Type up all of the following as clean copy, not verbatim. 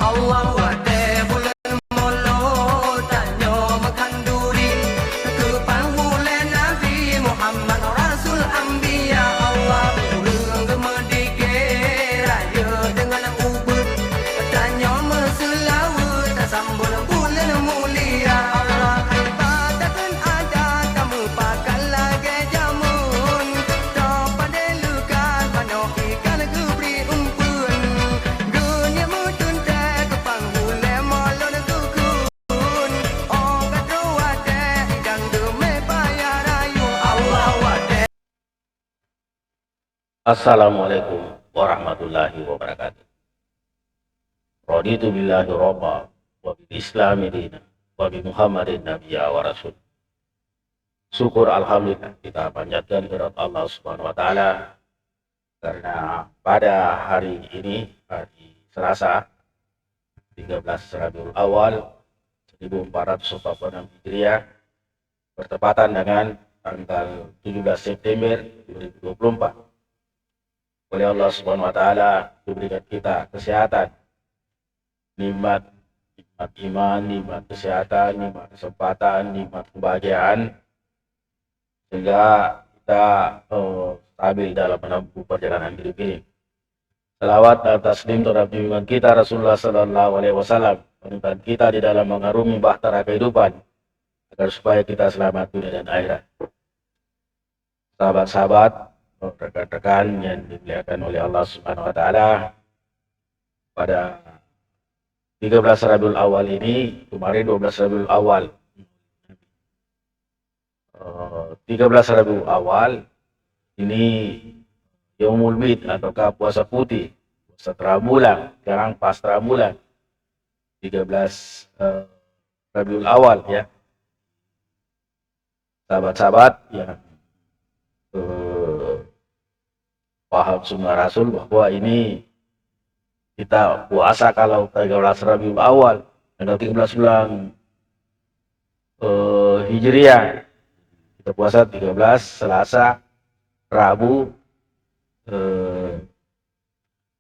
Allah wate bulan molo tanyo makanduri kepangulen Nabi Muhammad Rasul Anbiya Allah ulung gemedike raya dengan ubud tanyo meselawat sambul bulan mulia Allah ibadatan ada kamu pakai lagi jamun pada lukan pano ikan kubri umpun dunia mutun tak kepanggule malon kukun orang wate idang deme bayar ayu Allah wate. Assalamualaikum warahmatullahi wabarakatuh. Raditu billahi robba wa bil islami dina wa bi Muhammadin nabiyya wa rasul. Syukur alhamdulillah kita panjatkan kepada Allah Subhanahu wa taala karena pada hari ini, hari Selasa 13 Rabiul Awal 1446 Hijriah, bertepatan dengan tanggal 17 September 2024. Oleh Allah Subhanahu wa taala diberikan kita kesehatan, nikmat iman, nikmat kesehatan, nikmat kesempatan, nikmat kebahagiaan, sehingga kita stabil dalam menempuh perjalanan hidup ini. Salawat dan taslim terhadap junjungan kita Rasulullah sallallahu alaihi wasallam, menuntun kita di dalam mengarungi bahtera kehidupan agar supaya kita selamat dunia dan akhirat. Sahabat-sahabat, rekan-rekan yang dimuliakan oleh Allah Subhanahu wa taala, pada 13 Rabiul Awal ini, kemarin 12 Rabiul Awal, 13 Rabiul Awal ini Yaumul Bid ataukah puasa putih, puasa terang bulan, sekarang pas terang bulan 13 Rabiul Awal ya. Sahabat-sahabat yang paham sunnah Rasul bahwa ini kita puasa kalau 13 Rabiul Awal, tanggal 13 bulan Hijriah, kita puasa 13 Selasa, Rabu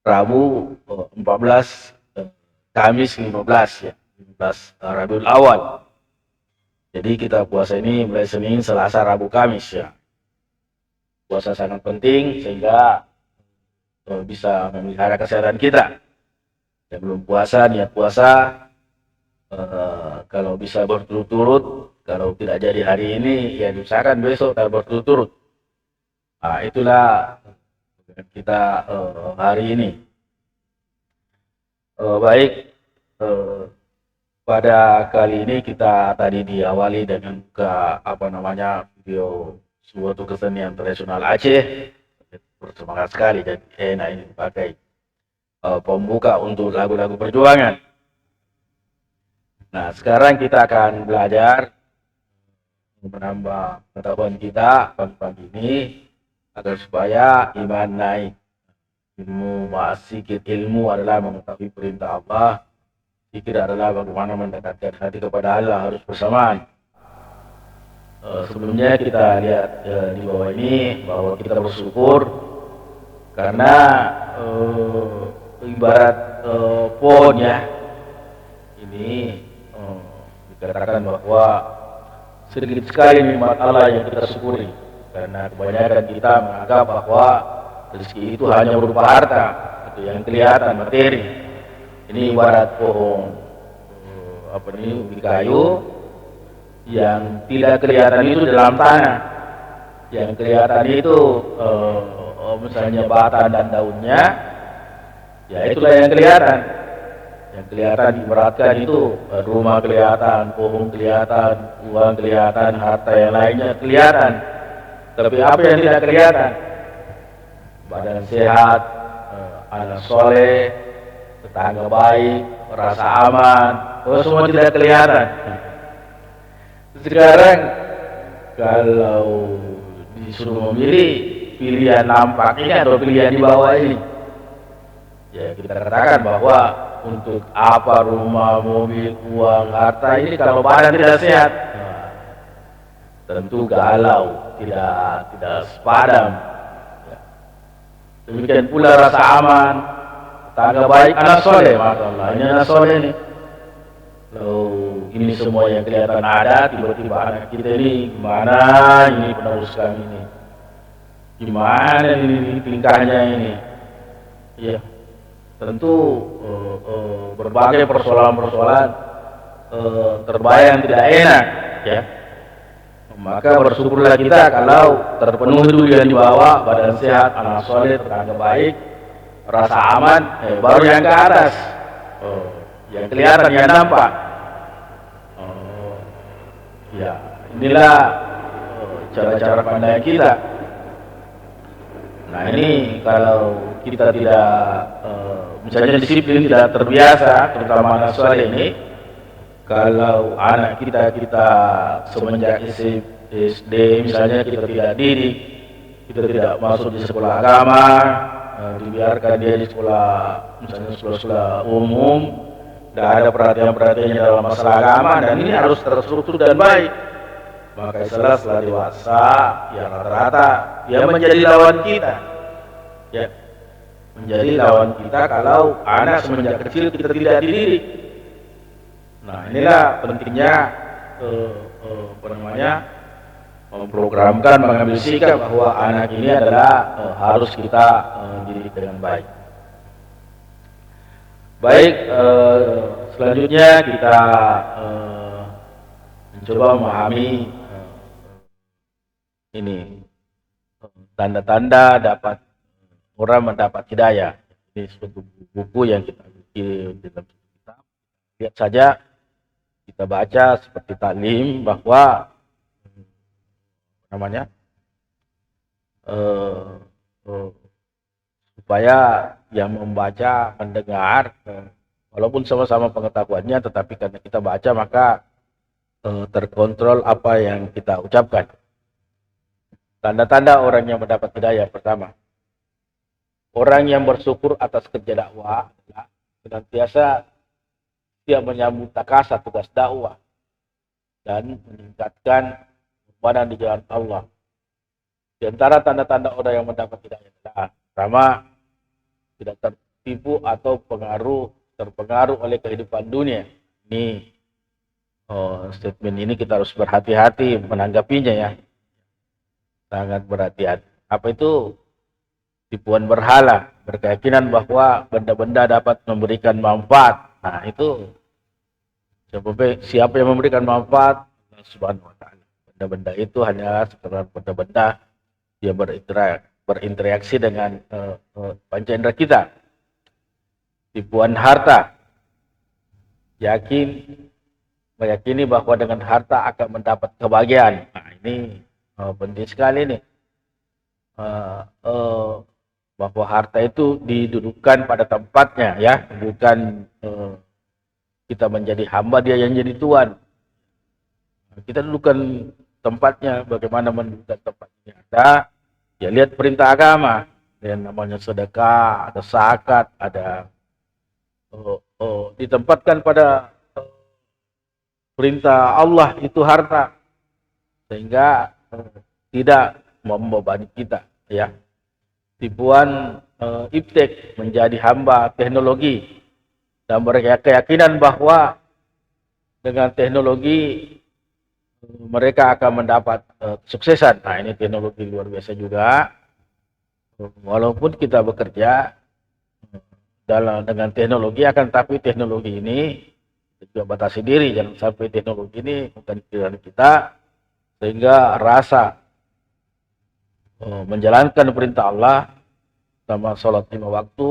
14, Kamis 15 ya, 15 Rabiul Awal. Jadi kita puasa ini mulai Senin, Selasa, Rabu, Kamis ya. Puasa sangat penting sehingga bisa memelihara kesehatan kita. Yang belum puasa, niat puasa kalau bisa berturut-turut, kalau tidak jadi hari ini ya diusahakan besok kalau berturut-turut. Nah, itulah kita hari ini. Baik, pada kali ini kita tadi diawali dengan video suatu kesenian tradisional Aceh. Bersemangat sekali dan enak ini pakai pembuka untuk lagu-lagu perjuangan. Nah, sekarang kita akan belajar menambah pengetahuan kita pagi-pagi ini agar supaya iman naik. Ilmu sikit ilmu adalah mengetahui perintah Allah, zikir adalah bagaimana mendekatkan hati kepada Allah, harus bersamaan. Sebelumnya kita lihat di bawah ini bahwa kita bersyukur karena ibarat pohon ya, ini dikatakan bahwa sedikit sekali nikmat Allah yang kita syukuri, karena kebanyakan kita menganggap bahwa rezeki itu hanya berupa harta, itu yang kelihatan, materi. Ini ibarat pohon ubi kayu yang tidak kelihatan itu dalam tanah, yang kelihatan itu misalnya batang dan daunnya, ya itulah yang kelihatan. Yang kelihatan diibaratkan itu rumah kelihatan, pohon kelihatan, uang kelihatan, harta yang lainnya kelihatan. Tapi apa yang tidak kelihatan? Badan sehat, anak soleh, tetangga baik, rasa aman, semua tidak kelihatan. Sekarang kalau disuruh memilih pilihan nampak ini atau pilihan di bawah ini, ya kita katakan bahwa untuk apa rumah, mobil, uang, harta ini kalau badan tidak sehat, tentu galau, tidak sepadam. Demikian pula rasa aman, tangga baik anak soleh, masya Allah. Ini anak soleh nih. Lalu ini semua yang kelihatan ada, tiba-tiba anak kita ini gimana ini penerus kami ini? Gimana ini tingkahnya ini? Ya, tentu berbagai persoalan-persoalan terbayang tidak enak, ya. Maka bersyukurlah kita kalau terpenuhi dulu yang dibawa, badan sehat, anak soleh, tetangga baik, rasa aman, baru yang ke atas, yang kelihatan, yang nampak. Ya, inilah cara-cara pandang kita. Nah ini kalau kita tidak, misalnya disiplin, tidak terbiasa, terutama anak soleh ini, kalau anak kita semenjak SD misalnya kita tidak didik, kita tidak masuk di sekolah agama, dibiarkan dia di sekolah, misalnya sekolah umum, tidak ada perhatian-perhatiannya dalam masalah agama, dan ini harus terstruktur dan baik. Maka setelah dewasa, ya rata-rata dia menjadi lawan kita, ya, menjadi lawan kita kalau anak semenjak kecil kita tidak dididik. Nah inilah pentingnya memprogramkan, mengambil sikap bahwa anak ini adalah harus kita didik dengan baik. Baik, selanjutnya kita mencoba memahami ini tanda-tanda orang mendapat hidayah. Ini suatu buku yang kita bikin di dalam kitab. Lihat saja, kita baca seperti taklim bahwa supaya yang membaca, mendengar, walaupun sama-sama pengetahuannya, tetapi karena kita baca maka terkontrol apa yang kita ucapkan. Tanda-tanda orang yang mendapat hidayah: pertama, orang yang bersyukur atas kerja dakwah adalah senantiasa dia menyambut takasa tugas dakwah dan meningkatkan pengorbanan di jalan Allah. Di antara tanda-tanda orang yang mendapat hidayah adalah pertama, tidak tertipu atau terpengaruh oleh kehidupan dunia. Ini statement ini kita harus berhati-hati menanggapinya, ya. Sangat berhati-hati. Apa itu? Tipuan berhala, berkeyakinan bahwa benda-benda dapat memberikan manfaat. Nah itu siapa yang memberikan manfaat? Allah Subhanahu wa Ta'ala. Benda-benda itu hanya sekedar benda-benda yang berinteraksi dengan panca indera kita. Tipuan harta, meyakini bahwa dengan harta akan mendapat kebahagiaan. Nah ini penting sekali nih, bahwa harta itu didudukkan pada tempatnya, ya, bukan kita menjadi hamba, dia yang jadi tuan. Kita dudukkan tempatnya. Bagaimana mendudukkan tempatnya? Ada, ya, lihat perintah agama, yang namanya sedekah, ada zakat, ada ditempatkan pada perintah Allah itu harta, sehingga tidak membebani kita, ya. Tipuan iptek, menjadi hamba teknologi dan berkeyakinan bahwa dengan teknologi mereka akan mendapat kesuksesan. Nah ini teknologi luar biasa juga. Walaupun kita bekerja dengan teknologi, akan tapi teknologi ini juga batasi diri, jangan sampai teknologi ini bukan pilihan kita, sehingga rasa menjalankan perintah Allah sama sholat 5 waktu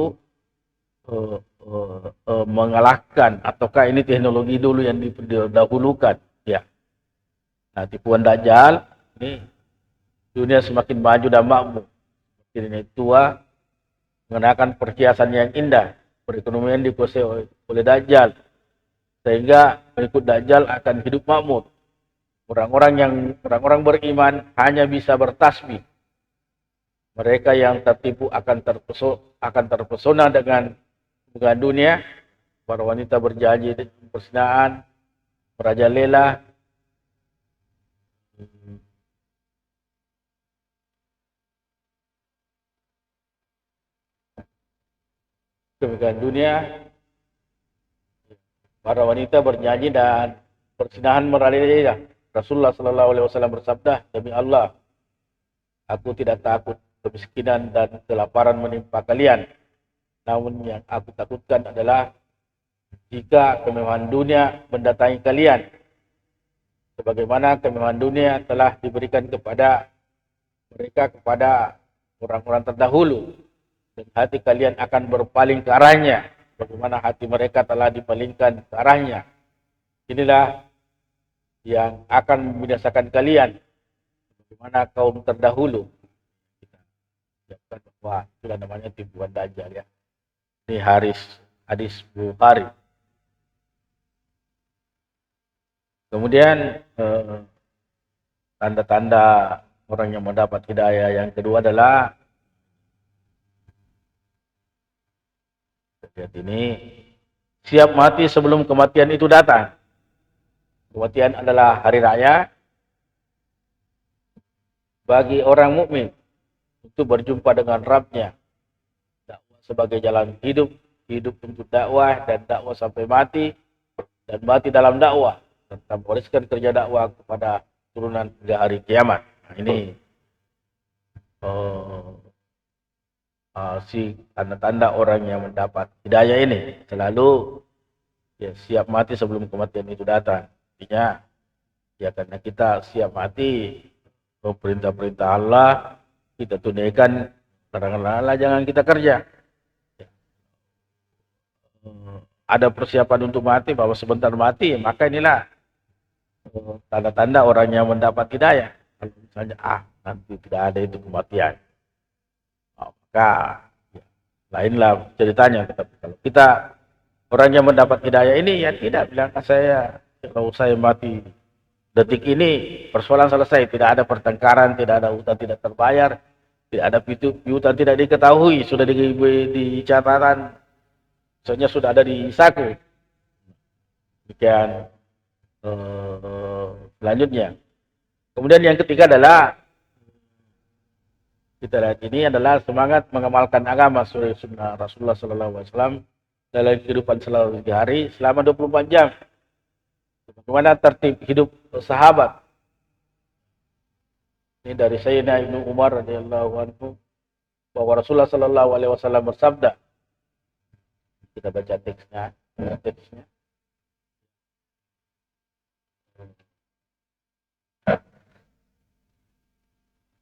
mengalahkan, ataukah ini teknologi dulu yang didahulukan, ya. Nah tipuan Dajjal ini, dunia semakin maju dan makmur, ini tua, mengenakan perhiasan yang indah, perekonomian dikuasai oleh Dajjal, sehingga pengikut Dajjal akan hidup makmur. Orang-orang beriman hanya bisa bertasbih. Mereka yang tertipu akan terpesona dengan hubungan dunia. Para wanita berjanji perzinaan, merajalela. kemegahan dunia, para wanita bernyanyi dan bersinahan meraih. Rasulullah Sallallahu Alaihi Wasallam bersabda, demi Allah, aku tidak takut kemiskinan dan kelaparan menimpa kalian. Namun yang aku takutkan adalah jika kemewahan dunia mendatangi kalian, sebagaimana kemewahan dunia telah diberikan kepada mereka, kepada orang-orang terdahulu, dan hati kalian akan berpaling ke arahnya, bagaimana hati mereka telah dipalingkan ke arahnya. Inilah yang akan membinasakan kalian, bagaimana kaum terdahulu. Kita siapkan bahwa itulah namanya tipuan Dajjal ya. Ini hadis Bukhari. Kemudian tanda-tanda orang yang mendapat hidayah yang kedua adalah, lihat ini, siap mati sebelum kematian itu datang. Kematian adalah hari raya bagi orang mukmin untuk berjumpa dengan Rabb-Nya. Dakwah sebagai jalan hidup, hidup untuk dakwah dan dakwah sampai mati, dan mati dalam dakwah, serta mewariskan kerja dakwah kepada turunan hingga hari kiamat. Nah, ini si tanda-tanda orang yang mendapat hidayah ini selalu ya, siap mati sebelum kematian itu datang. Artinya ya, karena kita siap mati, perintah-perintah Allah kita tunaikan, larangan Allah jangan kita kerja. Ada persiapan untuk mati, bahwa sebentar mati, maka inilah tanda-tanda orang yang mendapat hidayah. Kalau misalnya nanti tidak ada itu kematian, maka ya, lainlah ceritanya. Tetapi kalau kita orang yang mendapat hidayah ini ya tidak bilang kalau saya mati detik ini persoalan selesai, tidak ada pertengkaran, tidak ada utang tidak terbayar, tidak ada piutang tidak diketahui, sudah di catatan, misalnya sudah ada di saku. Demikian selanjutnya. Kemudian yang ketiga adalah, kita lihat ini adalah semangat mengamalkan agama sesuai sunnah Rasulullah Sallallahu Alaihi Wasallam dalam kehidupan sehari-hari selama 24 jam. Bagaimana tertib hidup sahabat. Ini dari Sayyidina Ibnu Umar radhiyallahu anhu, bahwa Rasulullah Sallallahu Alaihi Wasallam bersabda. Kita baca teksnya.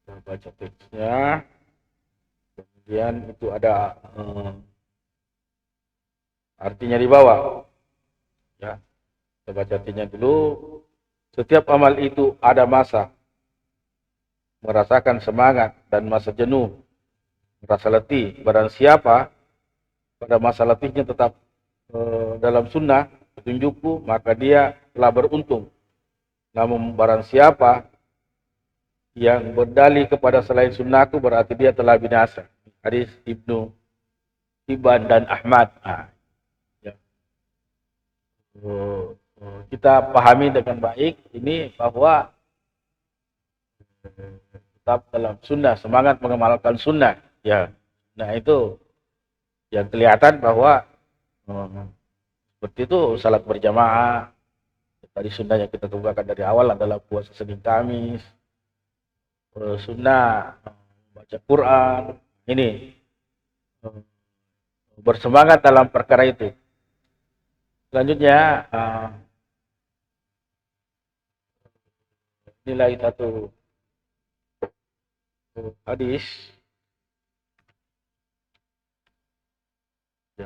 Kita baca teksnya. Kemudian itu ada artinya di bawah. Ya. Kita baca artinya dulu. Setiap amal itu ada masa merasakan semangat dan masa jenuh, merasa letih. Barang siapa pada masa letihnya tetap dalam sunnah petunjukku, maka dia telah beruntung. Namun barang siapa yang berdalih kepada selain sunnahku, berarti dia telah binasa. Hadis Ibnu Hibban dan Ahmad. Ya. Kita pahami dengan baik ini, bahwa tetap dalam sunnah, semangat mengamalkan sunnah. Ya, nah itu yang kelihatan bahwa seperti itu salat berjamaah. Tadi sunnah yang kita kemukakan dari awal adalah puasa Senin Kamis, sunnah baca Quran. Ini bersemangat dalam perkara itu. Selanjutnya inilah satu hadis.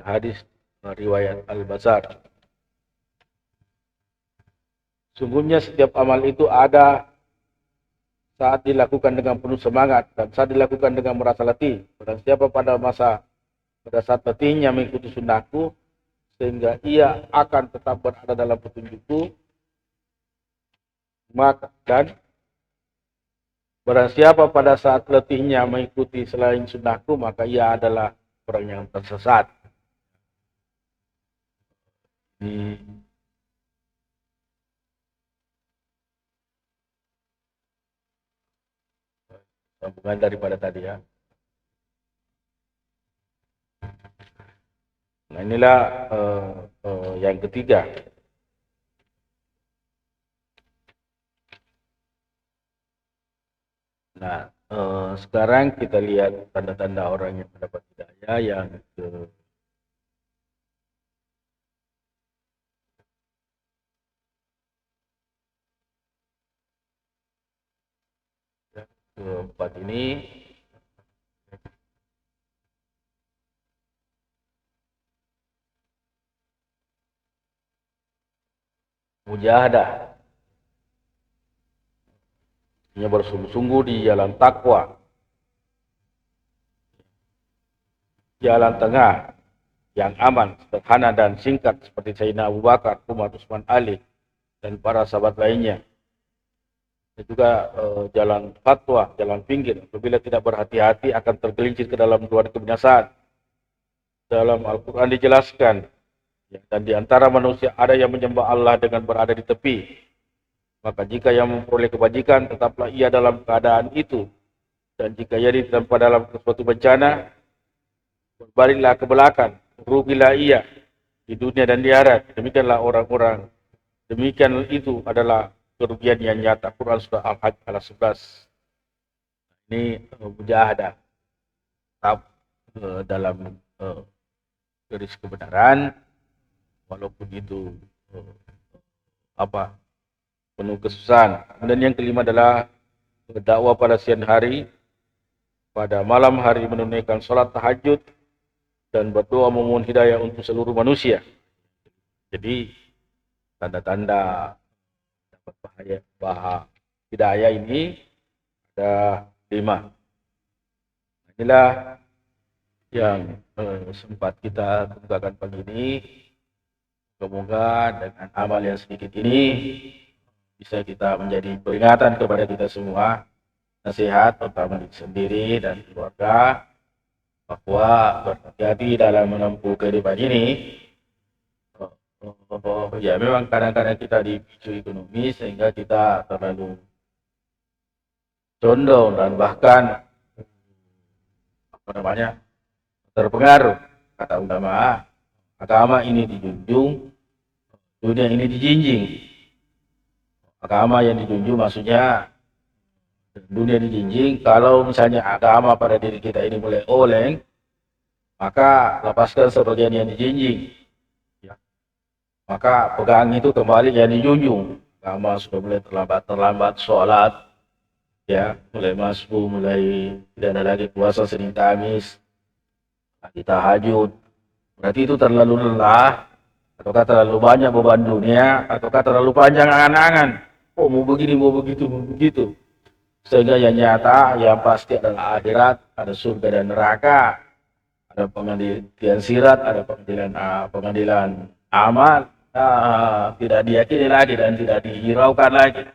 Hadis riwayat Al-Bazar. Sungguhnya setiap amal itu ada saat dilakukan dengan penuh semangat dan saat dilakukan dengan merasa letih. Dan siapa pada saat letihnya mengikuti sunnahku, sehingga ia akan tetap berada dalam petunjukku, maka dan barang siapa pada saat letihnya mengikuti selain sunnahku, maka ia adalah orang yang tersesat. Ini sambungan daripada tadi ya. Nah, inilah yang ketiga. Nah, sekarang kita lihat tanda-tanda orang yang mendapat hidayah yang keempat ini. Mujahadah, ia bersungguh-sungguh di jalan takwa, jalan tengah yang aman, sederhana dan singkat seperti Sayyidina Abu Bakar, Umar, Utsman, Ali dan para sahabat lainnya. Dan juga jalan fatwa, jalan pinggir. Apabila tidak berhati-hati akan tergelincir ke dalam dua kebinasaan. Dalam Al-Quran dijelaskan, dan di antara manusia ada yang menyembah Allah dengan berada di tepi. Maka jika yang memperoleh kebajikan, tetaplah ia dalam keadaan itu. Dan jika ia ditempa dalam suatu bencana, berbaliklah ke belakang, rugilah ia di dunia dan di akhirat. Demikianlah orang-orang. Demikian itu adalah kerugian yang nyata. Quran surah Al-Hajj ayat 11. Ini mujahadah. Tetap dalam garis kebenaran, walaupun itu penuh kesusahan. Kemudian yang kelima adalah berdakwah pada siang hari, pada malam hari menunaikan sholat tahajud dan berdoa memohon hidayah untuk seluruh manusia. Jadi tanda-tanda dapat hidayah ini ada 5. Inilah yang sempat kita kemukakan pagi ini. Semoga dengan amal yang sedikit ini bisa kita menjadi peringatan kepada kita semua, nasihat terutama diri sendiri dan keluarga, bahwa berhati-hati dalam menempuh kehidupan ini. Ya memang kadang-kadang kita dipicu ekonomi sehingga kita terlalu condong dan bahkan terpengaruh. Kata ulama, agama ini dijunjung, dunia ini dijinjing. Agama yang dijunjung maksudnya dunia dijinjing. Kalau misalnya agama pada diri kita ini mulai oleng, maka lepaskan sebagian yang dijinjing. Ya. Maka pegang itu kembali yang dijunjung. Agama sudah mulai terlambat sholat, ya, mulai masbuk, mulai tidak ada lagi puasa Senin Kamis, lagi tahajud. Berarti itu terlalu lelah, ataukah terlalu banyak beban dunia, ataukah terlalu panjang angan-angan. Oh, mau begini, mau begitu, mau begitu. Sehingga yang nyata, yang pasti adalah akhirat, ada surga dan neraka, ada pengadilan sirat, ada pengadilan amal, tidak diyakini lagi dan tidak dihiraukan lagi.